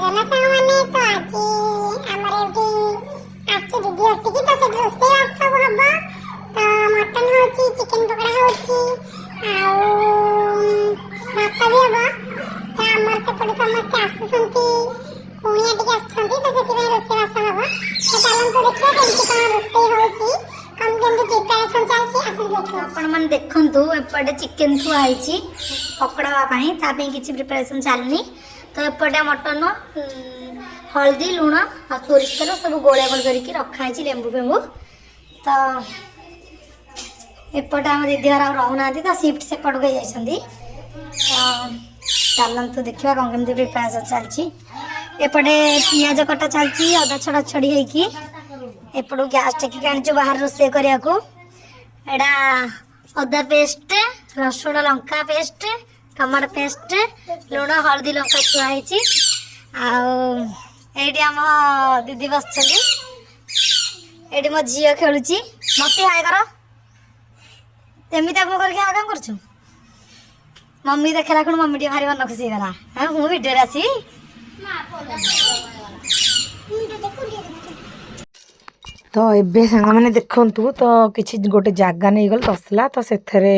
ଜନ ସାଙ୍ଗମାନେ ତ ଆଜି ଆମର ଏଠି ଆସିଛି ଦିଦି ଅଟିକି ତ ସେଠି ରୋଷେଇ ସବୁ ହବ ତ ମଟନ ହଉଛି ଚିକେନ ପକୋଡା ହଉଛି ଆଉ ଭାତ ବି ହବ ତ ଆମର ସେପଟେ ସମସ୍ତେ ଆସୁଛନ୍ତି କୁଣିଆ ଟିକେ ଆସୁଛନ୍ତି ତ ସେଥିପାଇଁ ରୋଷେଇ ବାସ ହବ ତ ଚାଲନ୍ତୁ ଦେଖିବା କେମିତି କଣ ରୋଷେଇ ହଉଛି କମ କେମିତି ପ୍ରିପାରେସନ ଚାଲିଛି ଆସନ୍ତୁ ଦେଖିବା। ଆପଣମାନେ ଦେଖନ୍ତୁ ଏପଟେ ଚିକେନ ଥୁଆ ହେଇଛି ପକୋଡ଼ା ହେବା ପାଇଁ ତା ପାଇଁ କିଛି ପ୍ରିପାରେସନ୍ ଚାଲିନି ତ ଏପଟେ ମଟନ ହଳଦୀ ଲୁଣ ଆଉ ସୋରିଷ ତେଲ ସବୁ ଗୋଳା ଗୋଳ କରିକି ରଖା ହେଇଛି ଲେମ୍ବୁ ଫେମ୍ବୁ ତ ଏପଟେ ଆମ ଦିଦି ଘର ଆଉ ରହୁନାହାନ୍ତି ତ ସିଫ୍ଟ ସେପଟକୁ ହେଇଯାଇଛନ୍ତି ତ ଚାଲନ୍ତୁ ଦେଖିବା କ'ଣ କେମିତି ପ୍ରିପାରେସନ୍ ଚାଲିଛି। ଏପଟେ ପିଆଜ କଟା ଚାଲିଛି ଅଦା ଛଡ଼ା ଛଡ଼ି ହେଇକି ଏପଟୁ ଗ୍ୟାସ୍ ଟେକିକି ଆଣିଛୁ ବାହାରେ ରୋଷେଇ କରିବାକୁ। ଏଇଟା ଅଦା ପେଷ୍ଟ ରସୁଣ ଲଙ୍କା ପେଷ୍ଟ ଟମାଟୋ ପେଷ୍ଟ ଲୁଣ ହଳଦୀ ଲଙ୍କା ଥୁଆ ହେଇଛି ଆଉ ଏଇଠି ଆମ ଦିଦି ବସିଛନ୍ତି ଏଇଠି ମୋ ଝିଅ ଖେଳୁଛି ମତେ ହାୟ କର ଏମିତି ଆପଣ କରିକି ଆଉ କ'ଣ କରୁଛୁ ମମ୍ମି ଦେଖିଲା କ'ଣ ମମ୍ମି ଟିକେ ଭାରି ମନ ଖୁସି ହେଇଗଲା ହଁ ମୁଁ ଭିଡ଼ିଓରେ ଆସିବି। ତ ଏବେ ସାଙ୍ଗମାନେ ଦେଖନ୍ତୁ ତ କିଛି ଗୋଟେ ଜାଗା ନେଇଗଲେ ତସଲା ତ ସେଥିରେ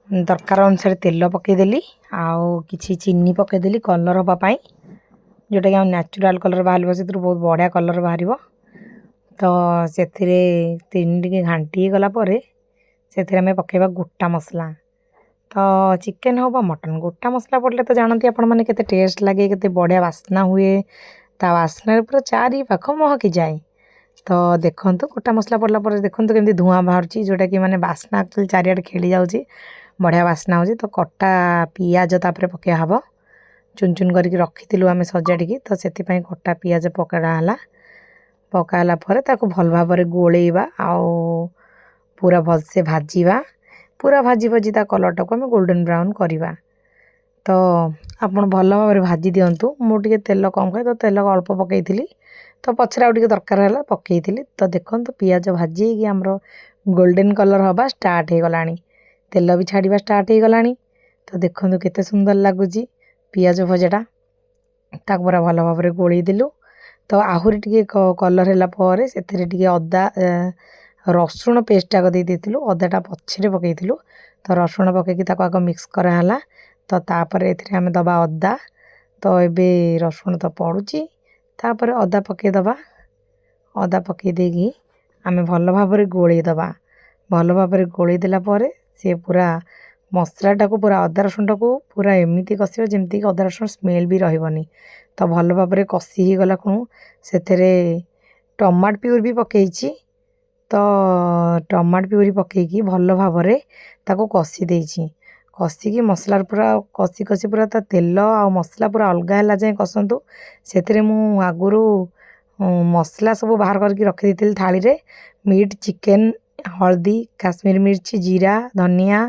ଦରକାର ଅନୁସାରେ ତେଲ ପକାଇଦେଲି ଆଉ କିଛି ଚିନି ପକାଇଦେଲି କଲର୍ ହେବା ପାଇଁ ଯେଉଁଟାକି ଆମ ନ୍ୟାଚୁରାଲ୍ କଲର୍ ବାହାରିବ ସେଥିରୁ ବହୁତ ବଢ଼ିଆ କଲର୍ ବାହାରିବ। ତ ସେଥିରେ ଚିନି ଟିକେ ଘାଣ୍ଟି ହେଇଗଲା ପରେ ସେଥିରେ ଆମେ ପକାଇବା ଗୋଟା ମସଲା ତ ଚିକେନ୍ ହଉ ବା ମଟନ୍ ଗୋଟା ମସଲା ପଡ଼ିଲେ ତ ଜାଣନ୍ତି ଆପଣମାନେ କେତେ ଟେଷ୍ଟ ଲାଗେ କେତେ ବଢ଼ିଆ ବାସ୍ନା ହୁଏ ତା ବାସ୍ନାରେ ପୁରା ଚାରି ପାଖ ମହକି ଯାଏ। ତ ଦେଖନ୍ତୁ ଗୋଟା ମସଲା ପଡ଼ିଲା ପରେ ଦେଖନ୍ତୁ କେମିତି ଧୂଆଁ ବାହାରୁଛି ଯେଉଁଟାକି ମାନେ ବାସ୍ନା ଆକ୍ଚୁଆଲି ଚାରିଆଡ଼େ ଖେଳି ଯାଉଛି ବଢ଼ିଆ ବାସ୍ନା ହେଉଛି। ତ କଟା ପିଆଜ ତାପରେ ପକାଇବା ହେବ ଚୁନ ଚୁନ କରିକି ରଖିଥିଲୁ ଆମେ ସଜାଡ଼ିକି ତ ସେଥିପାଇଁ କଟା ପିଆଜ ପକାଡ଼ା ହେଲା ପକା ହେଲା ପରେ ତାକୁ ଭଲ ଭାବରେ ଗୋଳେଇବା ଆଉ ପୁରା ଭଲସେ ଭାଜିବା ପୁରା ଭାଜି ଭାଜି ତା କଲର୍ଟାକୁ ଆମେ ଗୋଲ୍ଡେନ୍ ବ୍ରାଉନ୍ କରିବା। ତ ଆପଣ ଭଲ ଭାବରେ ଭାଜି ଦିଅନ୍ତୁ ମୁଁ ଟିକେ ତେଲ କମ୍ ଖାଏ ତ ତେଲ ଅଳ୍ପ ପକାଇଥିଲି ତ ପଛରେ ଆଉ ଟିକେ ଦରକାର ହେଲା ପକାଇଥିଲି। ତ ଦେଖନ୍ତୁ ପିଆଜ ଭାଜି ହେଇକି ଆମର ଗୋଲ୍ଡେନ୍ କଲର୍ ହେବା ଷ୍ଟାର୍ଟ ହେଇଗଲାଣି ତେଲ ବି ଛାଡ଼ିବା ଷ୍ଟାର୍ଟ ହେଇଗଲାଣି। ତ ଦେଖନ୍ତୁ କେତେ ସୁନ୍ଦର ଲାଗୁଛି ପିଆଜ ଭଜାଟା ତାକୁ ପୁରା ଭଲ ଭାବରେ ଗୋଳେଇ ଦେଲୁ। ତ ଆହୁରି ଟିକେ କଲର୍ ହେଲା ପରେ ସେଥିରେ ଟିକେ ଅଦା ରସୁଣ ପେଷ୍ଟଟାକ ଦେଇଥିଲୁ ଅଦାଟା ପଛରେ ପକାଇଥିଲୁ ତ ରସୁଣ ପକାଇକି ତାକୁ ଆଗ ମିକ୍ସ କରାହେଲା। ତ ତାପରେ ଏଥିରେ ଆମେ ଦେବା ଅଦା ତ ଏବେ ରସୁଣ ତ ପଡ଼ୁଛି ତାପରେ ଅଦା ପକାଇଦେବା ଅଦା ପକାଇ ଦେଇକି ଆମେ ଭଲ ଭାବରେ ଗୋଳେଇ ଦେବା ଭଲ ଭାବରେ ଗୋଳେଇ ଦେଲା ପରେ ସେ ପୁରା ମସଲାଟାକୁ ପୁରା ଅଦା ରସୁଣଟାକୁ ପୁରା ଏମିତି କଷିବ ଯେମିତିକି ଅଦା ରସୁଣ ସ୍ମେଲ୍ ବି ରହିବନି। ତ ଭଲ ଭାବରେ କଷି ହେଇଗଲା ଖୁଣୁ ସେଥିରେ ଟମାଟୋ ପିଉରି ବି ପକାଇଛି ତ ଟମାଟୋ ପିଉରି ପକାଇକି ଭଲ ଭାବରେ ତାକୁ କଷି ଦେଇଛି କଷିକି ମସଲାର ପୁରା କଷି କଷି ପୁରା ତା ତେଲ ଆଉ ମସଲା ପୁରା ଅଲଗା ହେଲା ଯାଏଁ କଷନ୍ତୁ। ସେଥିରେ ମୁଁ ଆଗରୁ ମସଲା ସବୁ ବାହାର କରିକି ରଖିଦେଇଥିଲି ଥାଳିରେ ମିଟ୍ ଚିକେନ୍ ହଳଦୀ କାଶ୍ମୀର ମିର୍ଚି ଜିରା ଧନିଆ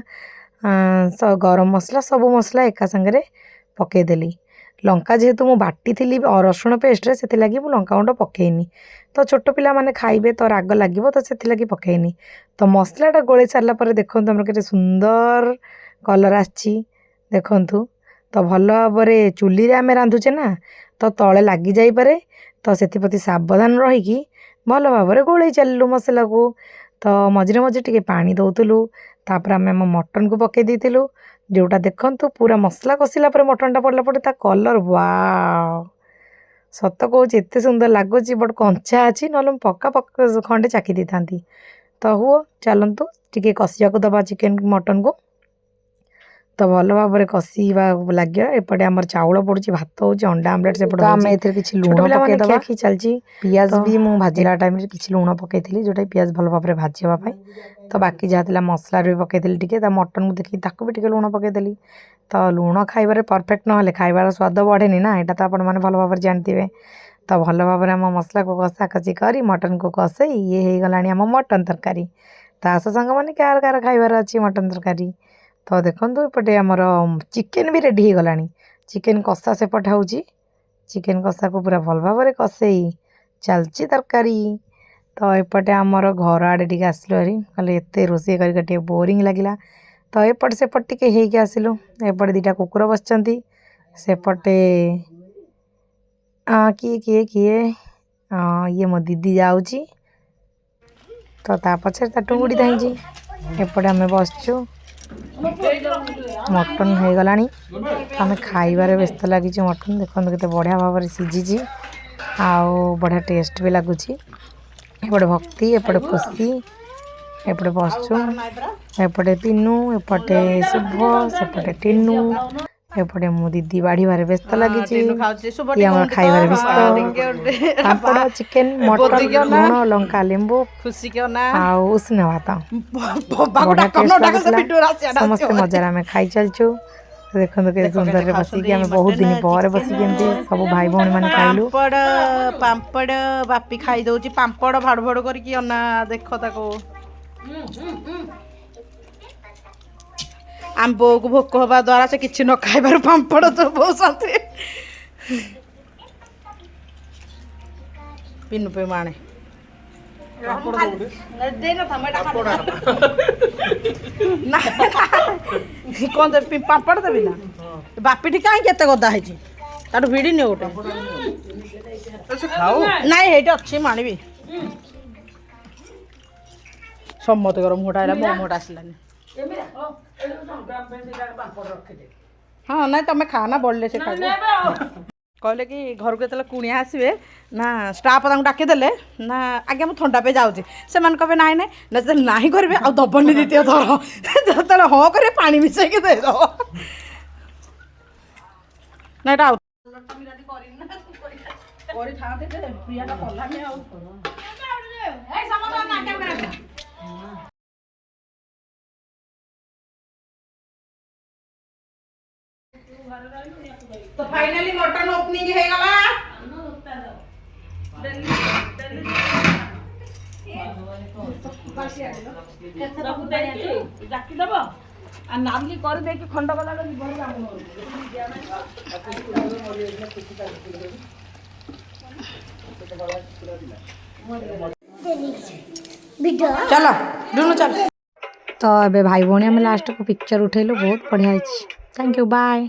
ଗରମ ମସଲା ସବୁ ମସଲା ଏକା ସାଙ୍ଗରେ ପକାଇଦେଲି। ଲଙ୍କା ଯେହେତୁ ମୁଁ ବାଟିଥିଲି ରସୁଣ ପେଷ୍ଟରେ ସେଥିଲାଗି ମୁଁ ଲଙ୍କା ଗୁଣ୍ଡ ପକାଇନି ତ ଛୋଟ ପିଲାମାନେ ଖାଇବେ ତ ରାଗ ଲାଗିବ ତ ସେଥିଲାଗି ପକାଇନି। ତ ମସଲାଟା ଗୋଳେଇ ସାରିଲା ପରେ ଦେଖନ୍ତୁ ଆମର କେତେ ସୁନ୍ଦର କଲର୍ ଆସିଛି ଦେଖନ୍ତୁ। ତ ଭଲ ଭାବରେ ଚୁଲିରେ ଆମେ ରାନ୍ଧୁଛେ ନା ତ ତଳେ ଲାଗି ଯାଇପାରେ ତ ସେଥିପ୍ରତି ସାବଧାନ ରହିକି ଭଲ ଭାବରେ ଗୋଳେଇ ଚାଲିଲୁ ମସଲାକୁ। ତ ମଝିରେ ମଝିରେ ଟିକେ ପାଣି ଦେଉଥିଲୁ ତାପରେ ଆମେ ଆମ ମଟନକୁ ପକାଇ ଦେଇଥିଲୁ ଯେଉଁଟା ଦେଖନ୍ତୁ ପୁରା ମସଲା କଷିଲା ପରେ ମଟନଟା ପଡ଼ିଲା ପରେ ତା କଲର୍ ୱାଓ ସତ କହୁଛି ଏତେ ସୁନ୍ଦର ଲାଗୁଛି ବଟ୍ କଞ୍ଚା ଅଛି ନହେଲେ ମୁଁ ପକ୍କା ଖଣ୍ଡେ ଚାଖି ଦେଇଥାନ୍ତି। ତ ହୁଅ ଚାଲନ୍ତୁ ଟିକେ କଷିବାକୁ ଦେବା ଚିକେନ୍ ମଟନକୁ ତ ଭଲ ଭାବରେ କଷିବା ଲାଗିବ। ଏପଟେ ଆମର ଚାଉଳ ପଡ଼ୁଛି ଭାତ ହେଉଛି ଅଣ୍ଡା ଆମଲେଟ୍ ସେପଟେ ଆମେ ଏଥିରେ କିଛି ଲୁଣ ପକାଇଦେବା ଚାଲିଛି ପିଆଜ ବି ମୁଁ ଭାଜିଲା ଟାଇମ୍ରେ କିଛି ଲୁଣ ପକାଇଥିଲି ଯେଉଁଟାକି ପିଆଜ ଭଲ ଭାବରେ ଭାଜି ହେବା ପାଇଁ। ତ ବାକି ଯାହା ଥିଲା ମସଲାରେ ବି ପକାଇଥିଲି ଟିକେ ତା ମଟନକୁ ଦେଖିକି ତାକୁ ବି ଟିକେ ଲୁଣ ପକାଇଦେଲି। ତ ଲୁଣ ଖାଇବାରେ ପରଫେକ୍ଟ ନହେଲେ ଖାଇବାର ସ୍ୱାଦ ବଢ଼େନି ନା ଏଇଟା ତ ଆପଣମାନେ ଭଲ ଭାବରେ ଜାଣିଥିବେ। ତ ଭଲ ଭାବରେ ଆମ ମସଲାକୁ କଷାକଷି କରି ମଟନକୁ କଷେଇ ଇଏ ହେଇଗଲାଣି ଆମ ମଟନ ତରକାରୀ। ତା ସହ ସାଙ୍ଗମାନେ କାହାର କାହାର ଖାଇବାର ଅଛି ମଟନ ତରକାରୀ। ତ ଦେଖନ୍ତୁ ଏପଟେ ଆମର ଚିକେନ୍ ବି ରେଡ଼ି ହେଇଗଲାଣି ଚିକେନ୍ କଷା ସେପଟେ ହେଉଛି ଚିକେନ୍ କଷାକୁ ପୁରା ଭଲ ଭାବରେ କଷେଇ ଚାଲିଛି ତରକାରୀ। ତ ଏପଟେ ଆମର ଘର ଆଡ଼େ ଟିକେ ଆସିଲୁ ଭାରି କହିଲେ ଏତେ ରୋଷେଇ କରିକି ଟିକେ ବୋରିଂ ଲାଗିଲା ତ ଏପଟେ ସେପଟେ ଟିକେ ହେଇକି ଆସିଲୁ। ଏପଟେ ଦୁଇଟା କୁକୁର ବସିଛନ୍ତି ସେପଟେ କିଏ ଇଏ ମୋ ଦିଦି ଯାଉଛି ତ ତା ପଛରେ ତା ଟୁଙ୍ଗୁଡ଼ି ଧାଇଁଛି। ଏପଟେ ଆମେ ବସିଛୁ, ମଟନ୍ ହେଇଗଲାଣି, ଆମେ ଖାଇବାରେ ବ୍ୟସ୍ତ ଲାଗିଛୁ। ମଟନ୍ ଦେଖନ୍ତୁ କେତେ ବଢ଼ିଆ ଭାବରେ ସିଝିଛି ଆଉ ବଢ଼ିଆ ଟେଷ୍ଟ ବି ଲାଗୁଛି। ଏପଟେ ଭକ୍ତି, ଏପଟେ ଖୁସି, ଏପଟେ ବସିଛୁ, ଏପଟେ ପିନୁ, ଏପଟେ ଶୁଭ, ସେପଟେ ଟିନୁ, ଏପଟେ ମୋ ଦିଦି ବାଢ଼ିବାରେ ବ୍ୟସ୍ତ ଲାଗିଛି। ଇଏ ଆମର ଖାଇବାରେ ବ୍ୟସ୍ତ। ପାମ୍ପଡ଼, ଚିକେନ, ମଟନ, ଲୁଣ ଲଙ୍କା ଲେମ୍ବୁ ଆଉ ଉଷୁନା ଭାତ ବଢ଼ିଆ ଟେଷ୍ଟ ଲାଗୁଥିଲା। ସମସ୍ତେ ମଜାରେ ଆମେ ଖାଇ ଚାଲିଛୁ। ଦେଖନ୍ତୁ କେତେ ସୁନ୍ଦରରେ ବସିକି ଆମେ ବହୁତ ଦିନ ପରେ ବସିକି ଏମିତି ସବୁ ଭାଇ ଭଉଣୀ ମାନେ ଖାଇଲୁ। ପାମ୍ପଡ଼ ବାପି ଖାଇ ଦଉଛି ପାମ୍ପଡ଼ ଭାଡୁ ଭାଡୁ କରିକି ଅନା ଦେଖ ତାକୁ। ଆମ ବୋଉକୁ ଭୋକ ହବା ଦ୍ୱାରା ସେ କିଛି ନ ଖାଇବାରୁ ପାମ୍ପଡ଼ ଚୋବଉଛନ୍ତି। ପିନୁ ପେ ମାଣେ କଣ ଦେବି ପାମ୍ପଡ଼ ଦେବି ନା ବାପିଠି କାହିଁକି ଏତେ ଗଦା ହେଇଛି ତାଠୁ ଭିଡ଼ି ନିଅ ଗୋଟେ। ନାଇଁ ହେଇଠି ଅଛି ମୁଁ ଆଣିବି। ସମସ୍ତଙ୍କର ମୁହଁଟା ହେଲା ମୋ ମୁହଁଟା ଆସିଲାନି। ହଁ ନାଇଁ ତମେ ଖା ନା ବଳିଲେ ସେ ଖାଇବ। କହିଲେ କି ଘରକୁ ଯେତେବେଳେ କୁଣିଆ ଆସିବେ ନା ଷ୍ଟାଫ୍ ତାଙ୍କୁ ଡାକିଦେଲେ ନା ଆଜ୍ଞା ମୁଁ ଥଣ୍ଡା ପାଇଁ ଯାଉଛି, ସେମାନେ କହିବେ ନାଇଁ ନାଇଁ ନା ଯେତେବେଳେ ନାହିଁ କରିବେ ଆଉ ଦବନି ଦ୍ୱିତୀୟ ଥର, ଯେତେବେଳେ ହଁ କରିବେ ପାଣି ମିଶେଇକି ଦେଇଦବ। ନା ଏଇଟା ଆଉ କରିଥାନ୍ତେ ଯେ ପ୍ରିୟାଟା କଲାନି ଆଉ। ତ ଫାଇନାଲି ମଟନ ଓପନିଂ ହେଇଗଲା। ଡାକିଦବ ଆଉ ନାଲି କରିଦେଇକି ଖଣ୍ଡ କଲା ଚାଲ ଡୁନୁ ଚାଲ। ତ ଏବେ ଭାଇ ଭଉଣୀ ଆମେ ଲାଷ୍ଟକୁ ପିକ୍ଚର ଉଠେଇଲୁ, ବହୁତ ବଢ଼ିଆ ହେଇଛି। Thank you, bye.